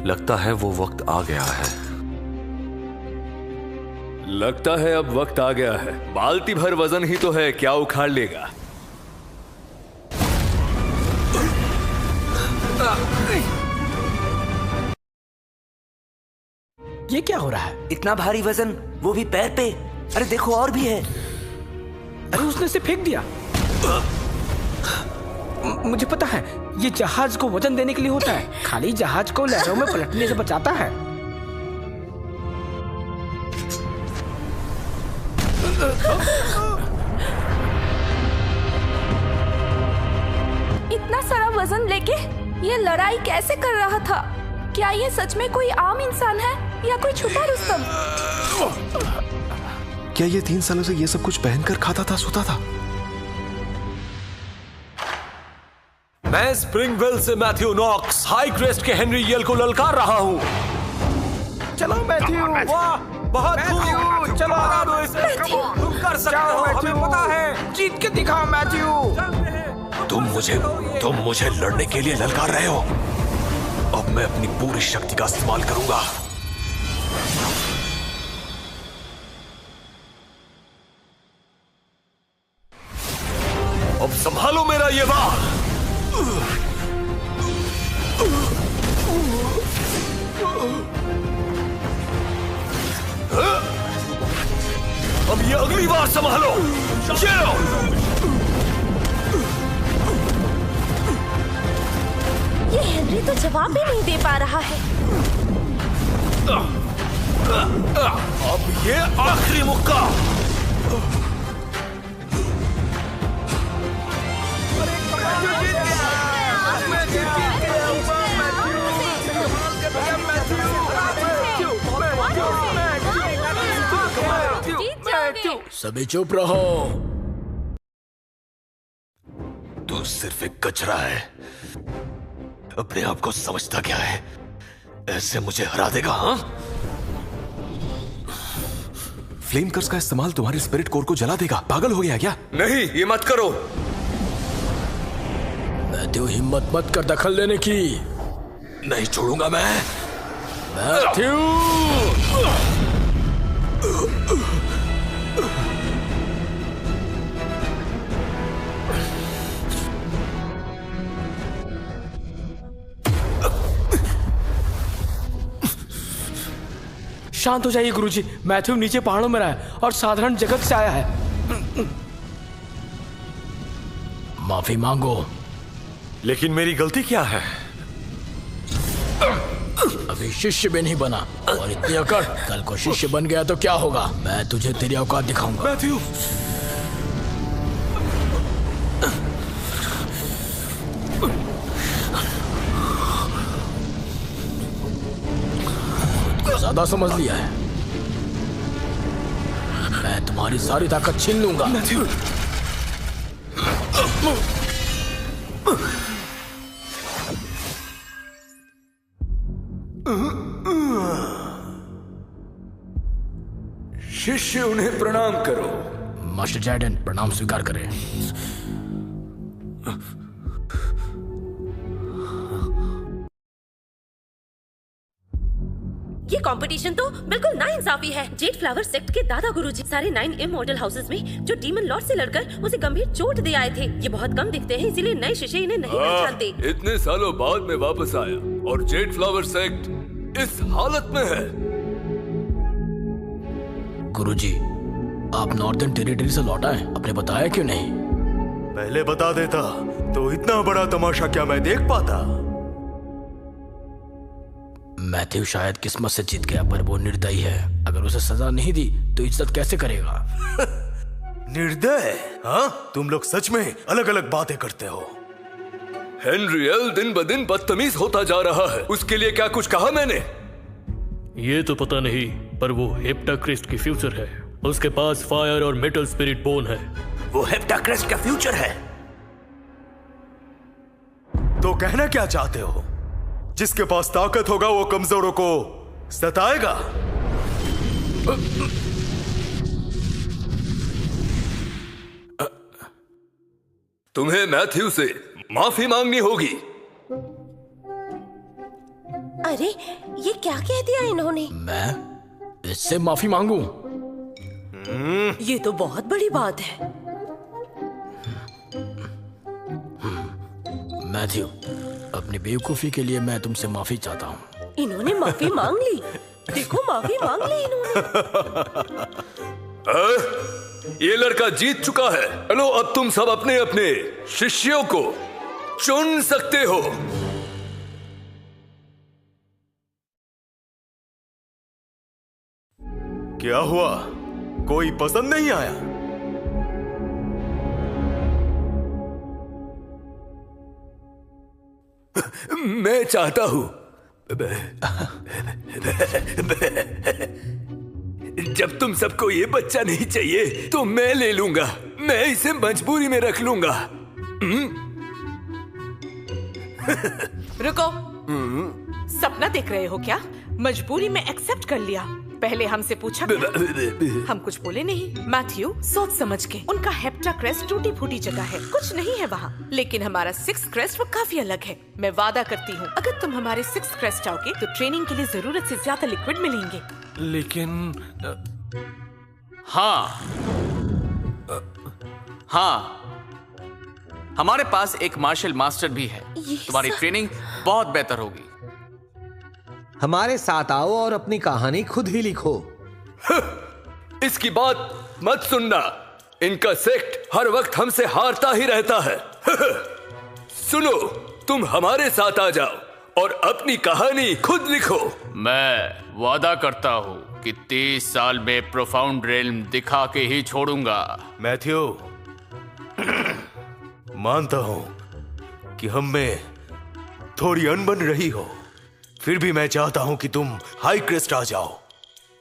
लगता है वो वक्त आ गया है। लगता है अब वक्त आ गया है। बाल्टी भर वजन ही तो है, क्या उखाड़ लेगा। ये क्या हो रहा है? इतना भारी वजन, वो भी पैर पे। अरे देखो और भी है। अरे उसने इसे फेंक दिया। मुझे पता है, ये जहाज को वजन देने के लिए होता है। खाली जहाज को लहरों में पलटने से बचाता है। इतना सारा वजन लेके ये लड़ाई कैसे कर रहा था? क्या ये सच में कोई आम इंसान है या कोई छुपा रुस्तम? क्या ये 3 सालों से ये सब कुछ पहनकर खाता था, सोता था? मैं स्प्रिंगवेल से मैथ्यू नॉक्स हाई क्रेस्ट के हेनरी येल को ललकार रहा हूँ। चलो मैथ्यू। वाह, बहुत खूब। चलो तुम कर सकते हो, हमें पता है। जीत के दिखाओ मैथ्यू। तुम मुझे लड़ने के लिए ललकार रहे हो। अब मैं अपनी पूरी शक्ति का इस्तेमाल करूंगा। अब संभालो मेरा ये बाल। अब ये अगली बार संभालो। चलो। ये हेनरी तो जवाब भी नहीं दे पा रहा है। अब ये आखिरी मुक्का। सभी चुप रहो। तू सिर्फ एक कचरा है। अपने आप को समझता क्या है? ऐसे मुझे हरा देगा? हाँ? फ्लेम कर्स का इस्तेमाल तुम्हारे स्पिरिट कोर को जला देगा। पागल हो गया क्या? नहीं, ये मत करो। मैथ्यू, हिम्मत मत कर दखल लेने की। नहीं छोड़ूंगा मैं। मैथ्यू! शांत हो जाइए गुरुजी। मैथ्यू नीचे पहाड़ों में रहा है और साधारण जगत से आया है। माफी मांगो। लेकिन मेरी गलती क्या है? अभी शिष्य भी नहीं बना और इतनी अकड़। कल को शिष्य बन गया तो क्या होगा? मैं तुझे तेरी औकात दिखाऊंगा। मैथ्यू! ज्यादा समझ लिया है। मैं तुम्हारी सारी ताकत छीन लूंगा। मैथ्यू! शिष्य, उन्हें प्रणाम करो। मास्टर जैडन, प्रणाम स्वीकार करें। ये कंपटीशन तो बिल्कुल नाइंसाफी है। जेड फ्लावर सेक्ट के दादा गुरुजी सारे 9 इमॉर्टल हाउसेस में जो डीमन लॉर्ड से लड़कर उसे गंभीर चोट दे आए थे। ये बहुत कम दिखते हैं, इसीलिए नए शिष्य इन्हें नहीं पहचानते। इतने सालों बाद में वापस आया और जेड फ्लावर सेक्ट इस हालत में है। गुरुजी, आप नॉर्दर्न टेरिटरी से लौटा है, आपने बताया क्यों नहीं? पहले बता देता तो इतना बड़ा तमाशा क्या मैं देख पाता? मैथ्यू शायद किस्मत से जीत गया, पर वो निर्दयी है। अगर उसे सजा नहीं दी तो इज्जत कैसे करेगा? निर्दय? हाँ? तुम लोग सच में अलग अलग बातें करते हो। हेनरी येल दिन ब दिन बदतमीज होता जा रहा है। उसके लिए क्या कुछ कहा मैंने? ये तो पता नहीं, पर वो हेप्टाक्रिस्ट की फ्यूचर है। उसके पास फायर और मेटल स्पिरिट बोन है। वो हेप्टाक्रिस्ट का फ्यूचर है। तो कहना क्या चाहते हो? जिसके पास ताकत होगा वो कमजोरों को सताएगा। तुम्हें मैथ्यू से माफी मांगनी होगी। अरे ये क्या कह दिया इन्होंने? मैं इससे माफी मांगू? ये तो बहुत बड़ी बात है। मैथ्यू, अपनी बेवकूफी के लिए मैं तुमसे माफी चाहता हूँ। इन्होंने माफी मांग ली। देखो माफी मांग ली इन्होंने। ये लड़का जीत चुका है। चलो अब तुम सब अपने अपने शिष्यों को चुन सकते हो। क्या हुआ? कोई पसंद नहीं आया? मैं चाहता हूं, जब तुम सबको ये बच्चा नहीं चाहिए तो मैं ले लूंगा। मैं इसे मजबूरी में रख लूंगा। रुको, सपना देख रहे हो क्या? मजबूरी में एक्सेप्ट कर लिया। पहले हमसे पूछा क्या? हम कुछ बोले नहीं। मैथ्यू, सोच समझ के। उनका हेप्टा क्रेस्ट टूटी फूटी जगह है, कुछ नहीं है वहाँ। लेकिन हमारा 6th क्रेस्ट वो काफी अलग है। मैं वादा करती हूँ, अगर तुम हमारे 6th क्रेस्ट आओगे तो ट्रेनिंग के लिए जरूरत से ज्यादा लिक्विड मिलेंगे। लेकिन हाँ, हमारे पास एक मार्शल मास्टर भी है। तुम्हारी ट्रेनिंग बहुत बेहतर होगी। हमारे साथ आओ और अपनी कहानी खुद ही लिखो। इसकी बात मत सुनना। इनका सेक्ट हर वक्त हमसे हारता ही रहता है। सुनो, तुम हमारे साथ आ जाओ और अपनी कहानी खुद लिखो। मैं वादा करता हूँ कि 30 साल में प्रोफाउंड रेल्म दिखा के ही छोड़ूंगा। मैथ्यू, मानता हूं कि हम में थोड़ी अनबन रही हो, फिर भी मैं चाहता हूं कि तुम हाई क्रेस्ट आ जाओ।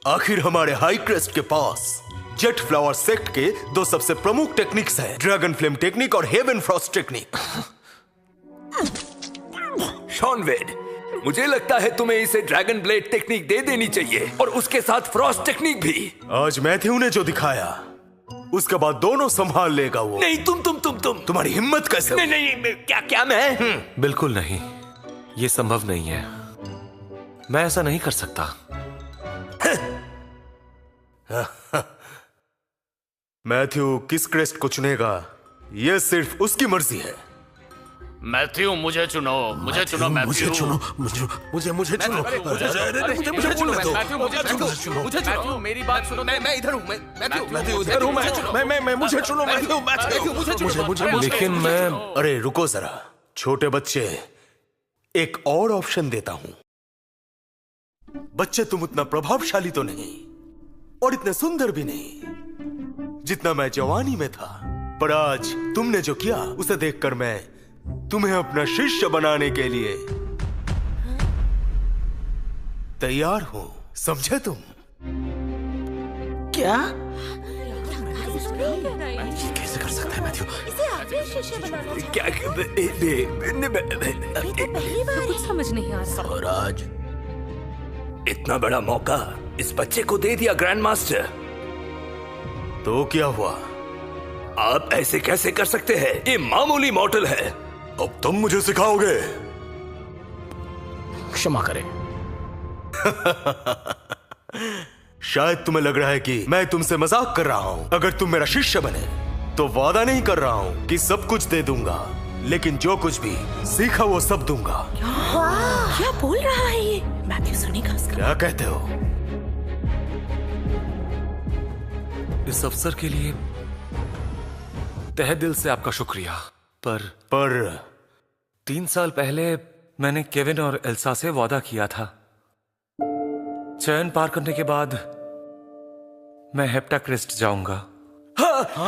आखिर हमारे हाई क्रेस्ट के पास जेट फ्लावर सेक्ट के 2 सबसे प्रमुख टेक्निक्स हैं, ड्रैगन फ्लेम टेक्निक और हेवन फ्रॉस्ट टेक्निक। शॉन वेड, मुझे लगता है तुम्हें इसे ड्रैगन ब्लेड टेक्निक दे देनी चाहिए और उसके साथ फ्रॉस्ट टेक्निक भी। आज मैथ्यू ने जो दिखाया उसके बाद दोनों संभाल लेगा वो। नहीं, तुम तुम्हारी हिम्मत कैसे? नहीं, क्या मैं? बिल्कुल नहीं, ये संभव नहीं है। मैं ऐसा नहीं कर सकता। मैथ्यू किस क्रेस्ट को चुनेगा यह सिर्फ उसकी मर्जी है। मैथ्यू, मुझे चुनो, मुझे चुनो मैथ्यू। मुझे चुनो, मुझे चुनो। मैथ्यू, मेरी बात सुनो। मैं इधर हूँ। मैथ्यू इधर हूँ। मैं मुझे चुनो मैथ्यू। लेकिन मैं, अरे रुको जरा छोटे बच्चे, एक और ऑप्शन देता हूं। बच्चे, तुम उतना प्रभावशाली तो नहीं और इतने सुंदर भी नहीं जितना मैं जवानी में था, पर आज तुमने जो किया उसे देखकर मैं तुम्हें अपना शिष्य बनाने के लिए तैयार हूं। समझे तुम? क्या? कैसे कर सकता है मैथ्यू? इसे आप भी शिष्य बनाना क्या? कुछ समझ नहीं आ रहा। और आज इतना बड़ा मौका इस बच्चे को दे दिया ग्रैंड मास्टर। तो क्या हुआ? आप ऐसे कैसे कर सकते हैं? ये मामूली मॉडल है। अब तुम मुझे सिखाओगे? क्षमा करें। शायद तुम्हें लग रहा है कि मैं तुमसे मजाक कर रहा हूं। अगर तुम मेरा शिष्य बने तो वादा नहीं कर रहा हूं कि सब कुछ दे दूंगा, लेकिन जो कुछ भी सीखा वो सब दूंगा। क्या बोल रहा है ये? मैथ्यू सुनेगा उसका। क्या कहते हो? इस अवसर के लिए तहे दिल से आपका शुक्रिया। पर 3 साल पहले मैंने केविन और एल्सा से वादा किया था। चयन पार करने के बाद मैं हेप्टा क्रेस्ट जाऊंगा।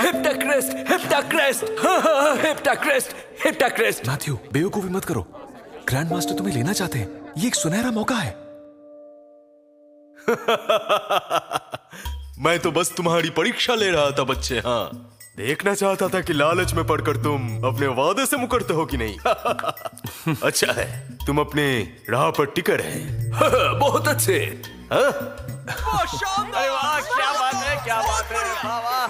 Hepta crest. मैथ्यू, बेवकूफी मत करो। ग्रैंड मास्टर तुम्हें लेना चाहते हैं। ये एक सुनहरा मौका है। मैं तो बस तुम्हारी परीक्षा ले रहा था बच्चे। हाँ, देखना चाहता था कि लालच में पड़कर तुम अपने वादे से मुकरते हो कि नहीं। अच्छा है, तुम अपने राह पर टिके रहे। बहुत अच्छे। अरे वाह, क्या बात है, क्या बात है। वाह वाह।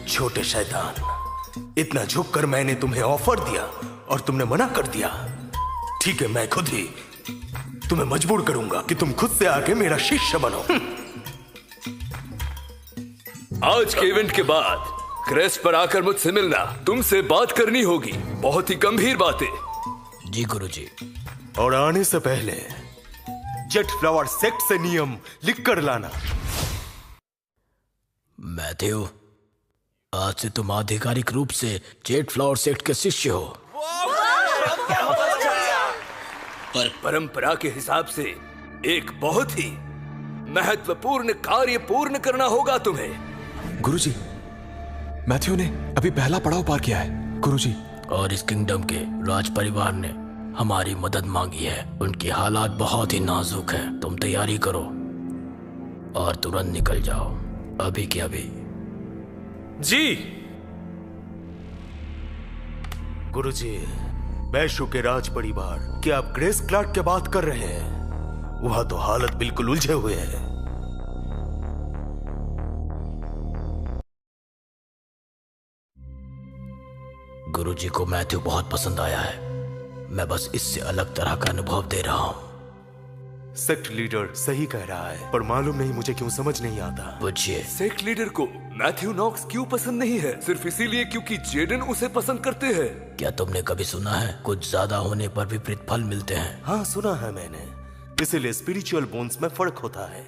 छोटे शैतान, इतना झुककर मैंने तुम्हें ऑफर दिया और तुमने मना कर दिया। ठीक है, मैं खुद ही तुम्हें मजबूर करूंगा कि तुम खुद से आके मेरा शिष्य बनो। आज के इवेंट के बाद क्रेस्ट पर आकर मुझसे मिलना, तुमसे बात करनी होगी, बहुत ही गंभीर बातें। जी गुरुजी। और आने से पहले जेट फ्लावर सेक्ट से नियम लिख कर लाना। मैथ्यू, आज से तुम आधिकारिक रूप से जेट फ्लावर सेक्ट के शिष्य हो। पर परंपरा के हिसाब से एक बहुत ही महत्वपूर्ण कार्य पूर्ण करना होगा तुम्हें। गुरुजी, मैथ्यू ने अभी पहला पड़ाव पार किया है। गुरुजी, और इस किंगडम के राज परिवार ने हमारी मदद मांगी है। उनकी हालात बहुत ही नाजुक है। तुम तैयारी करो और तुरंत निकल जाओ, अभी के अभी। जी गुरुजी, बैशु के राज परिवार, क्या आप ग्रेस क्लार्क की बात कर रहे हैं? वहां तो हालत बिल्कुल उलझे हुए हैं। गुरुजी को मैथ्यू बहुत पसंद आया है। मैं बस इससे अलग तरह का अनुभव दे रहा हूँ। सेक्ट लीडर सही कह रहा है, पर मालूम नहीं मुझे क्यों समझ नहीं आता। पूछिए। सेक्ट लीडर को मैथ्यू नॉक्स क्यों पसंद नहीं है? सिर्फ इसीलिए क्योंकि जेडन उसे पसंद करते हैं। क्या तुमने कभी सुना है कुछ ज्यादा होने पर भी प्रतिफल मिलते हैं? हाँ, सुना है मैंने। इसीलिए स्पिरिचुअल बोन्स में फर्क होता है।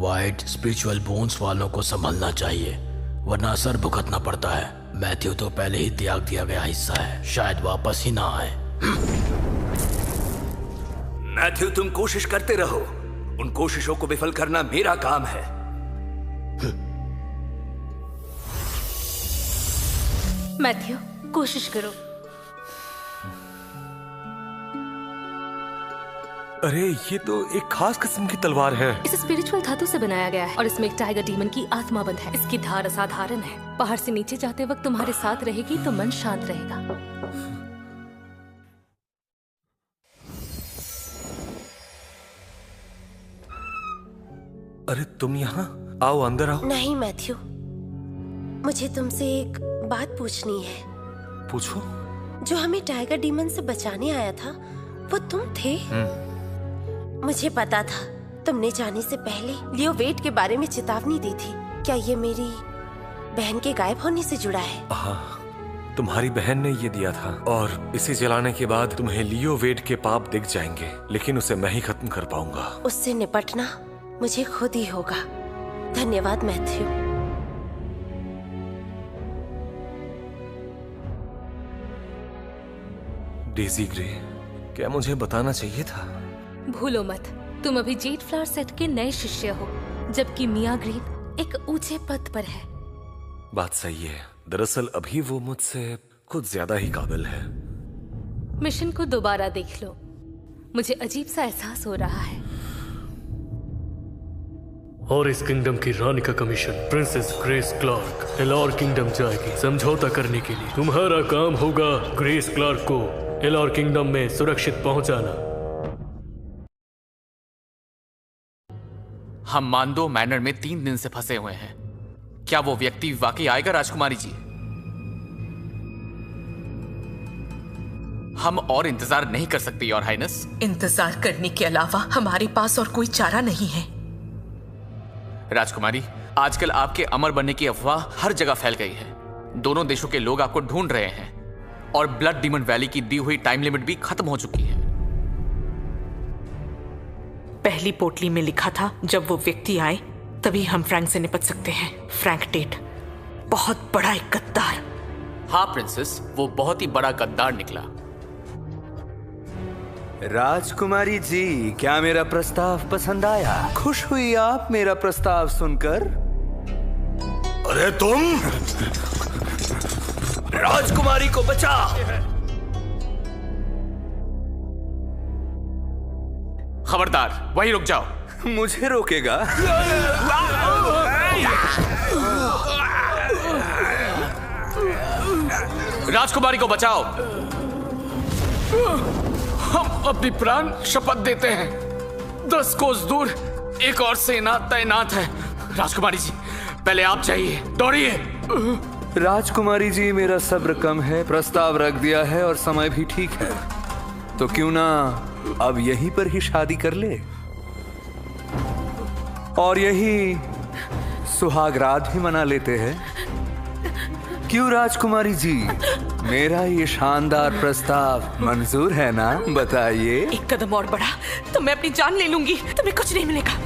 वाइट स्पिरिचुअल बोन्स वालों को संभलना चाहिए, वरना असर भुगतना पड़ता है। मैथ्यू तो पहले ही त्याग दिया गया हिस्सा है, शायद वापस ही ना आए। मैथ्यू, तुम कोशिश करते रहो, उन कोशिशों को विफल करना मेरा काम है। मैथ्यू, कोशिश करो। अरे ये तो एक खास किस्म की तलवार है। इसे स्पिरिचुअल धातु से बनाया गया है और इसमें एक टाइगर डीमन की आत्मा बंद है। इसकी धार असाधारण है। पहाड़ से नीचे जाते वक्त तुम्हारे साथ रहेगी तो मन शांत रहेगा। अरे तुम यहाँ आओ, अंदर आओ। नहीं मैथ्यू, मुझे तुमसे एक बात पूछनी है। पूछो। जो हमें टाइगर डीमन से बचाने आया था वो तुम थे? मुझे पता था। तुमने जाने से पहले लियो वेट के बारे में चेतावनी दी थी। क्या ये मेरी बहन के गायब होने से जुड़ा है? हाँ, तुम्हारी बहन ने ये दिया था और इसे जलाने के बाद तुम्हें लियो वेट के पाप दिख जाएंगे, लेकिन उसे मैं ही खत्म कर पाऊंगा। उससे निपटना मुझे खुद ही होगा। धन्यवाद मैथ्यू। डेजी ग्रे, क्या मुझे बताना चाहिए था? भूलो मत, तुम अभी जेट फ्लावर सेट के नए शिष्य हो, जबकि मिया ग्रीन एक ऊंचे पद पर है। बात सही है। दरअसल अभी वो मुझसे कुछ ज्यादा ही काबिल है। मिशन को दोबारा देख लो, मुझे अजीब सा एहसास हो रहा है। और इस किंगडम की रानी का कमीशन प्रिंसेस ग्रेस क्लार्क एलॉर किंगडम जाएगी समझौता करने के लिए। तुम्हारा काम होगा ग्रेस क्लार्क को एलॉर किंगडम में सुरक्षित पहुंचाना। हम मांडो मैनर में 3 दिन से फंसे हुए हैं। क्या वो व्यक्ति वाकई आएगा राजकुमारी जी? हम और इंतजार नहीं कर सकते योर हाइनेस। इंतजार करने के अलावा हमारे पास और कोई चारा नहीं है। राजकुमारी, आजकल आपके अमर बनने की अफवाह हर जगह फैल गई है। दोनों देशों के लोग आपको ढूंढ रहे हैं और ब्लड डीमन वैली की दी हुई टाइम लिमिट भी खत्म हो चुकी है। पहली पोटली में लिखा था जब वो व्यक्ति आए तभी हम फ्रैंक से निपट सकते हैं। फ्रैंक टेट बहुत बड़ा एक गद्दार। हाँ प्रिंसेस, वो बहुत ही बड़ा गद्दार निकला। राजकुमारी जी, क्या मेरा प्रस्ताव पसंद आया? खुश हुई आप मेरा प्रस्ताव सुनकर? अरे तुम! राजकुमारी को बचाओ! खबरदार, वहीं रुक जाओ। मुझे रोकेगा? राजकुमारी को बचाओ। हम अपनी प्राण शपथ देते हैं। 10 कोस दूर एक और सेना तैनात है। राजकुमारी जी, पहले आप चाहिए, दौड़िए। राजकुमारी जी, मेरा सब्र कम है, प्रस्ताव रख दिया है और समय भी ठीक है, तो क्यों ना अब यहीं पर ही शादी कर ले और यही सुहाग रात भी मना लेते हैं। क्यों राजकुमारी जी, मेरा ये शानदार प्रस्ताव मंजूर है ना? बताइए। एक कदम और बढ़ा तो मैं अपनी जान ले लूंगी, तुम्हें कुछ नहीं मिलेगा।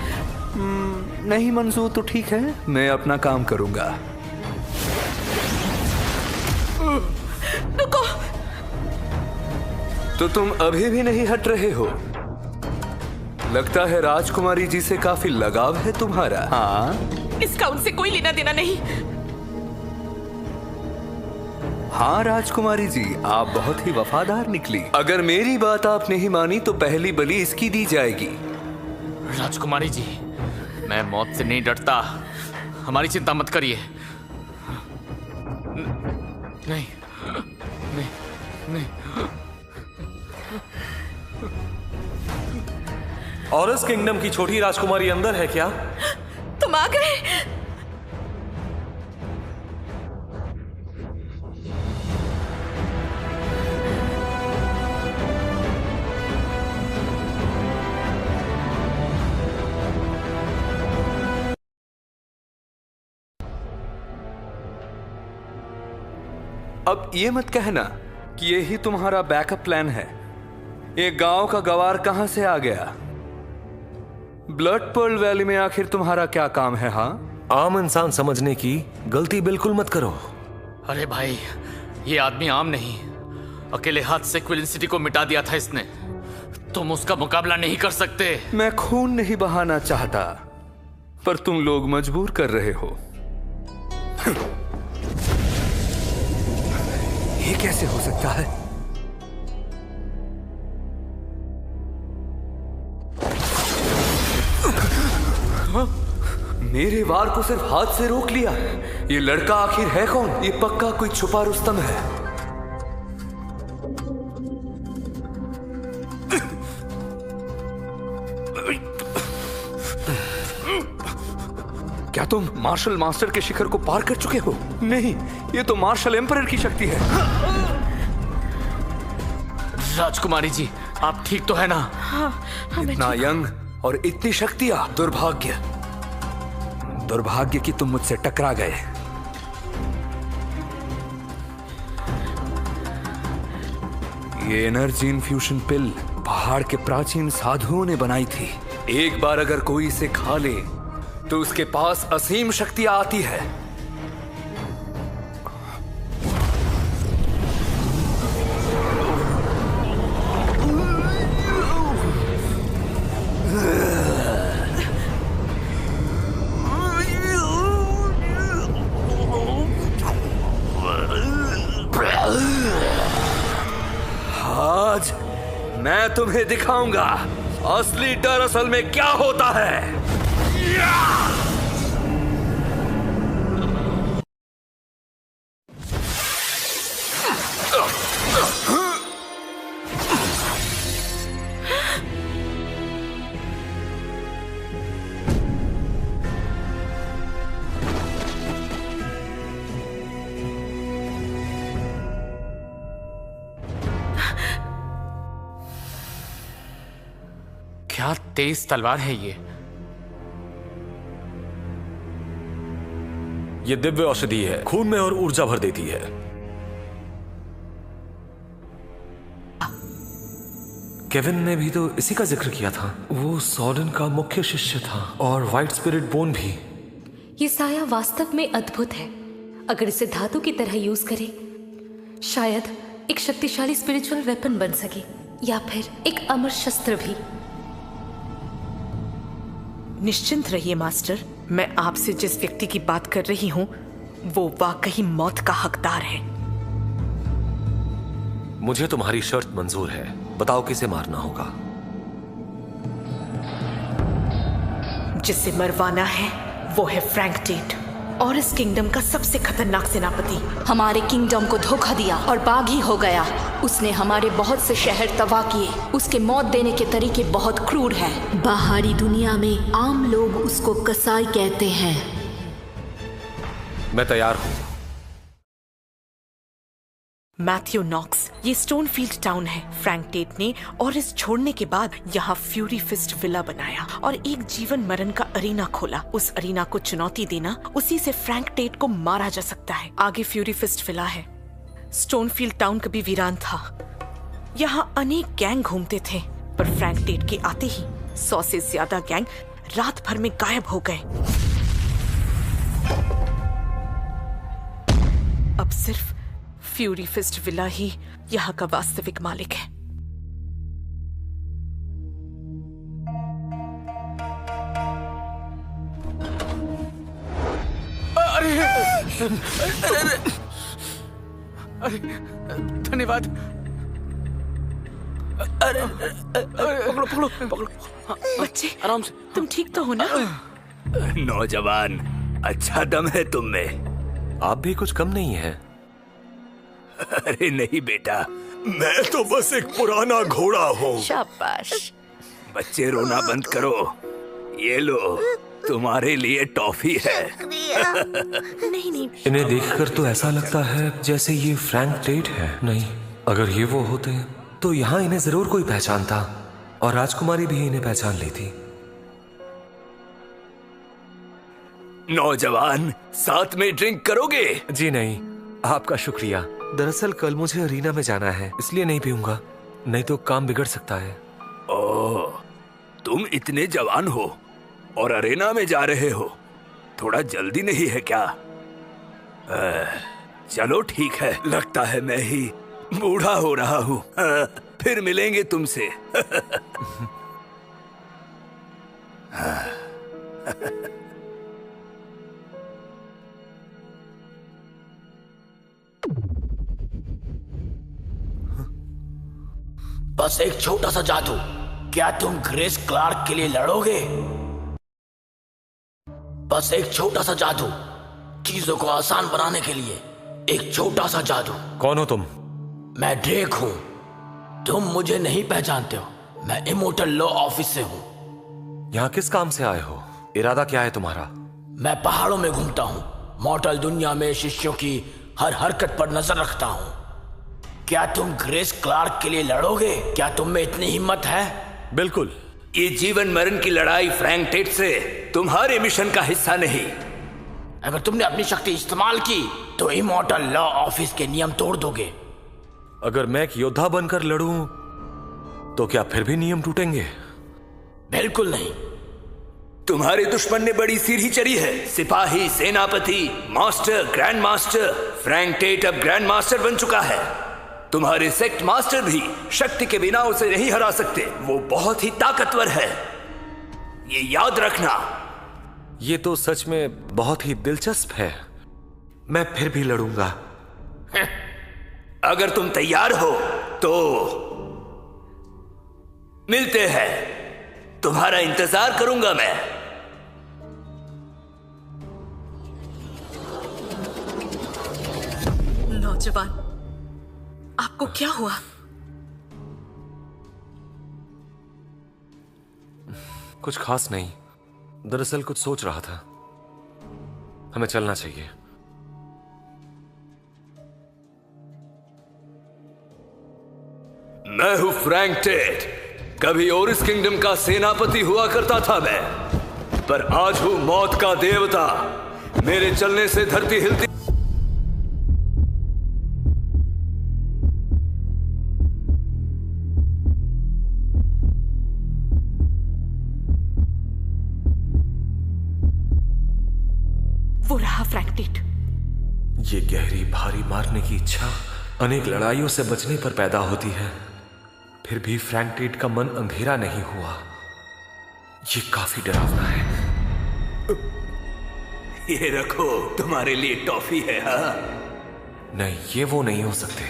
नहीं मंजूर तो ठीक है, मैं अपना काम करूंगा। रुको। तो तुम अभी भी नहीं हट रहे हो? लगता है राजकुमारी जी से काफी लगाव है तुम्हारा। हाँ, इसका उनसे कोई लेना देना नहीं। हाँ राजकुमारी जी, आप बहुत ही वफादार निकली। अगर मेरी बात आप नहीं मानी तो पहली बलि इसकी दी जाएगी। राजकुमारी जी, मैं मौत से नहीं डरता, हमारी चिंता मत करिए। नहीं नहीं नहीं। ऑरस किंगडम की छोटी राजकुमारी अंदर है क्या? तुम आ गए। अब ये मत कहना कि यही तुम्हारा बैकअप प्लान है। ये गांव का गवार कहां से आ गया? ब्लड पर्ल वैली में आखिर तुम्हारा क्या काम है? हाँ, आम इंसान समझने की गलती बिल्कुल मत करो। अरे भाई, ये आदमी आम नहीं, अकेले हाथ से क्विलिन सिटी को मिटा दिया था इसने। तुम उसका मुकाबला नहीं कर सकते। मैं खून नहीं बहाना चाहता, पर तुम लोग मजबूर कर रहे हो। ये कैसे हो सकता है? मेरे वार को सिर्फ हाथ से रोक लिया। ये लड़का आखिर है कौन? ये पक्का कोई छुपा रुस्तम है। क्या तुम मार्शल मास्टर के शिखर को पार कर चुके हो? नहीं, ये तो मार्शल एम्परर की शक्ति है। राजकुमारी जी, आप ठीक तो है ना? इतना यंग और इतनी शक्तियां। दुर्भाग्य, दुर्भाग्य कि तुम मुझसे टकरा गए। ये एनर्जी इन्फ्यूशन पिल पहाड़ के प्राचीन साधुओं ने बनाई थी। एक बार अगर कोई इसे खा ले तो उसके पास असीम शक्तियां आती है। आज मैं तुम्हें दिखाऊंगा असली डर असल में क्या होता है। क्या तेज तलवार है ये? ये दिव्य औषधि है, खून में और ऊर्जा भर देती है। केविन ने भी तो इसी का जिक्र किया था। वो सॉर्डन का मुख्य शिष्य था और व्हाइट स्पिरिट बोन भी। ये साया वास्तव में अद्भुत है। अगर इसे धातु की तरह यूज करें, शायद एक शक्तिशाली स्पिरिचुअल वेपन बन सके, या फिर एक अमर शस्त्र भी। निश्चिंत रहिए मास्टर, मैं आपसे जिस व्यक्ति की बात कर रही हूँ वो वाकई मौत का हकदार है। मुझे तुम्हारी शर्त मंजूर है, बताओ किसे मारना होगा। जिसे मरवाना है वो है फ्रैंक टेट, और इस किंगडम का सबसे खतरनाक सेनापति। हमारे किंगडम को धोखा दिया और बागी हो गया। उसने हमारे बहुत से शहर तबाह किए। उसके मौत देने के तरीके बहुत क्रूर हैं। बाहरी दुनिया में आम लोग उसको कसाई कहते हैं। मैं तैयार हूं। मैथ्यू नॉक्स, ये स्टोनफील्ड टाउन है। फ्रैंक टेट ने और इस छोड़ने के बाद यहाँ फ्यूरी फिस्ट विला बनाया और एक जीवन मरण का अरीना खोला। उस अरीना को चुनौती देना, उसी से फ्रैंक टेट को मारा जा सकता है। आगे फ्यूरी फिस्ट विला है। स्टोनफील्ड टाउन कभी वीरान था। यहाँ अनेक गैंग घूमते थे, पर फ्रैंक टेट के आते ही 100 से ज्यादा गैंग रात भर में गायब हो गए। अब सिर्फ फ्यूरी फिस्ट विला ही यहाँ का वास्तविक मालिक है। अरे धन्यवाद। अरे पकड़ो पकड़ो पकड़ो। बच्चे आराम से। तुम ठीक तो हो ना? नौजवान, अच्छा दम है तुम में। आप भी कुछ कम नहीं है। अरे नहीं बेटा, मैं तो बस एक पुराना घोड़ा हूँ। शाबाश। बच्चे रोना बंद करो। ये लो, तुम्हारे लिए टॉफी है। नहीं नहीं, इन्हें देखकर तो ऐसा लगता है जैसे ये फ्रैंक टेट है। नहीं, अगर ये वो होते तो यहाँ इन्हें जरूर कोई पहचानता, और राजकुमारी भी इन्हें पहचान ली थी। नौजवान, साथ में ड्रिंक करोगे? जी नहीं, आपका शुक्रिया। दरअसल कल मुझे अरीना में जाना है, इसलिए नहीं पीऊंगा, नहीं तो काम बिगड़ सकता है। ओह, तुम इतने जवान हो और अरेना में जा रहे हो, थोड़ा जल्दी नहीं है क्या? चलो ठीक है, लगता है मैं ही बूढ़ा हो रहा हूँ। फिर मिलेंगे तुमसे। बस एक छोटा सा जादू। क्या तुम ग्रेस क्लार्क के लिए लड़ोगे? बस एक छोटा सा जादू, चीजों को आसान बनाने के लिए एक छोटा सा जादू। कौन हो तुम? मैं ड्रेक हूं। तुम मुझे नहीं पहचानते हो, मैं इमोर्टल लॉ ऑफिस से हूं। यहाँ किस काम से आए हो? इरादा क्या है तुम्हारा? मैं पहाड़ों में घूमता हूँ, मॉर्टल दुनिया में शिष्यों की हर हरकत पर नजर रखता हूँ। क्या तुम ग्रेस क्लार्क के लिए लड़ोगे? क्या तुम में इतनी हिम्मत है? बिल्कुल। ये जीवन मरण की लड़ाई फ्रैंक टेट से तुम्हारे मिशन का हिस्सा नहीं। अगर तुमने अपनी शक्ति इस्तेमाल की तो इमॉर्टल लॉ ऑफिस के नियम तोड़ दोगे। अगर मैं एक योद्धा बनकर लड़ूं तो क्या फिर भी नियम टूटेंगे? बिल्कुल नहीं। तुम्हारे दुश्मन ने बड़ी सीढ़ी चढ़ी है। सिपाही, सेनापति, master, grand master. Frank Tate अब ग्रैंड मास्टर बन चुका है। तुम्हारे सेक्ट मास्टर भी शक्ति के बिना उसे नहीं हरा सकते। वो बहुत ही ताकतवर है, ये याद रखना। ये तो सच में बहुत ही दिलचस्प है। मैं फिर भी लड़ूंगा। अगर तुम तैयार हो तो मिलते हैं। तुम्हारा इंतजार करूंगा मैं। नौजवान, आपको क्या हुआ? कुछ खास नहीं, दरअसल कुछ सोच रहा था। हमें चलना चाहिए। मैं हूं फ्रैंक टेट। कभी ओरिस किंगडम का सेनापति हुआ करता था मैं, पर आज हूं मौत का देवता। मेरे चलने से धरती हिलती। वो रहा फ्रैंक टेट। ये गहरी भारी मारने की इच्छा अनेक लड़ाइयों से बचने पर पैदा होती है, फिर भी फ्रैंक टेट का मन अंधेरा नहीं हुआ। ये काफी डरावना है। ये रखो, तुम्हारे लिए टॉफी है। हाँ? नहीं, ये वो नहीं हो सकते।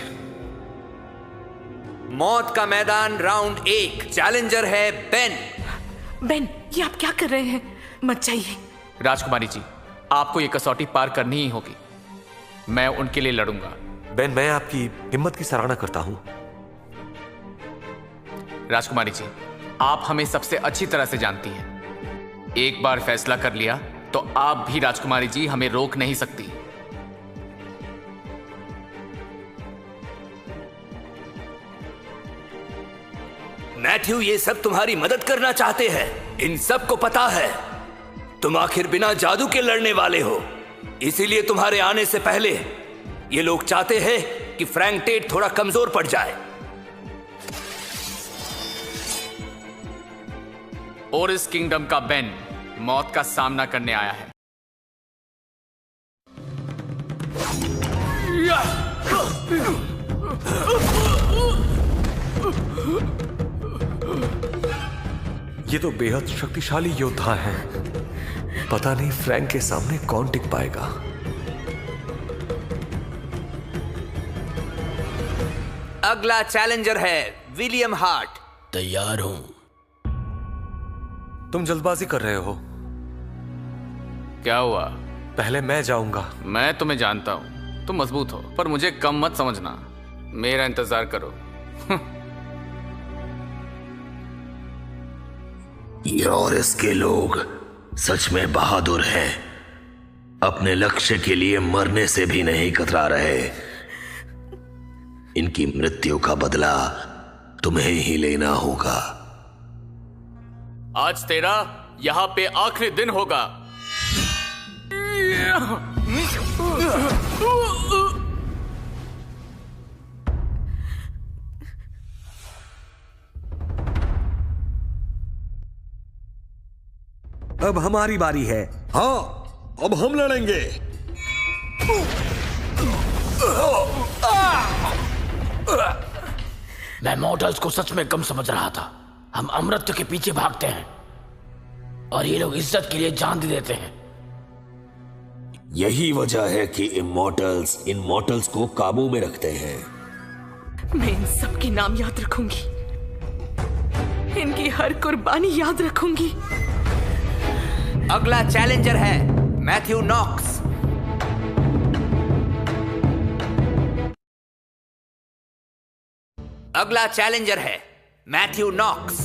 मौत का मैदान राउंड 1। चैलेंजर है बेन। बेन, ये आप क्या कर रहे हैं? मत जाइए। राजकुमारी जी, आपको ये कसौटी पार करनी ही होगी। मैं उनके लिए लड़ूंगा। बेन, मैं आपकी हिम्मत की सराहना करता हूं। राजकुमारी जी, आप हमें सबसे अच्छी तरह से जानती हैं। एक बार फैसला कर लिया तो आप भी राजकुमारी जी हमें रोक नहीं सकती। मैथ्यू ये सब तुम्हारी मदद करना चाहते हैं। इन सब को पता है तुम आखिर बिना जादू के लड़ने वाले हो, इसीलिए तुम्हारे आने से पहले ये लोग चाहते हैं कि फ्रैंक टेट थोड़ा कमजोर पड़ जाए। और इस किंगडम का बेन मौत का सामना करने आया है। ये तो बेहद शक्तिशाली योद्धा हैं। पता नहीं फ्रैंक के सामने कौन टिक पाएगा। अगला चैलेंजर है विलियम हार्ट। तैयार हूं। तुम जल्दबाजी कर रहे हो। क्या हुआ? पहले मैं जाऊंगा। मैं तुम्हें जानता हूं, तुम मजबूत हो, पर मुझे कम मत समझना। मेरा इंतजार करो। यॉरिस के लोग सच में बहादुर हैं। अपने लक्ष्य के लिए मरने से भी नहीं कतरा रहे। इनकी मृत्यु का बदला तुम्हें ही लेना होगा। आज तेरा यहां पे आखिरी दिन होगा। अब हमारी बारी है। हाँ, अब हम लड़ेंगे। मैं मॉर्टल्स को सच में कम समझ रहा था। हम अमृत के पीछे भागते हैं और ये लोग इज्जत के लिए जान दे देते हैं। यही वजह है कि इमॉर्टल्स को काबू में रखते हैं। मैं इन सब के नाम याद रखूंगी, इनकी हर कुर्बानी याद रखूंगी। अगला चैलेंजर है मैथ्यू नॉक्स। अगला चैलेंजर है मैथ्यू नॉक्स।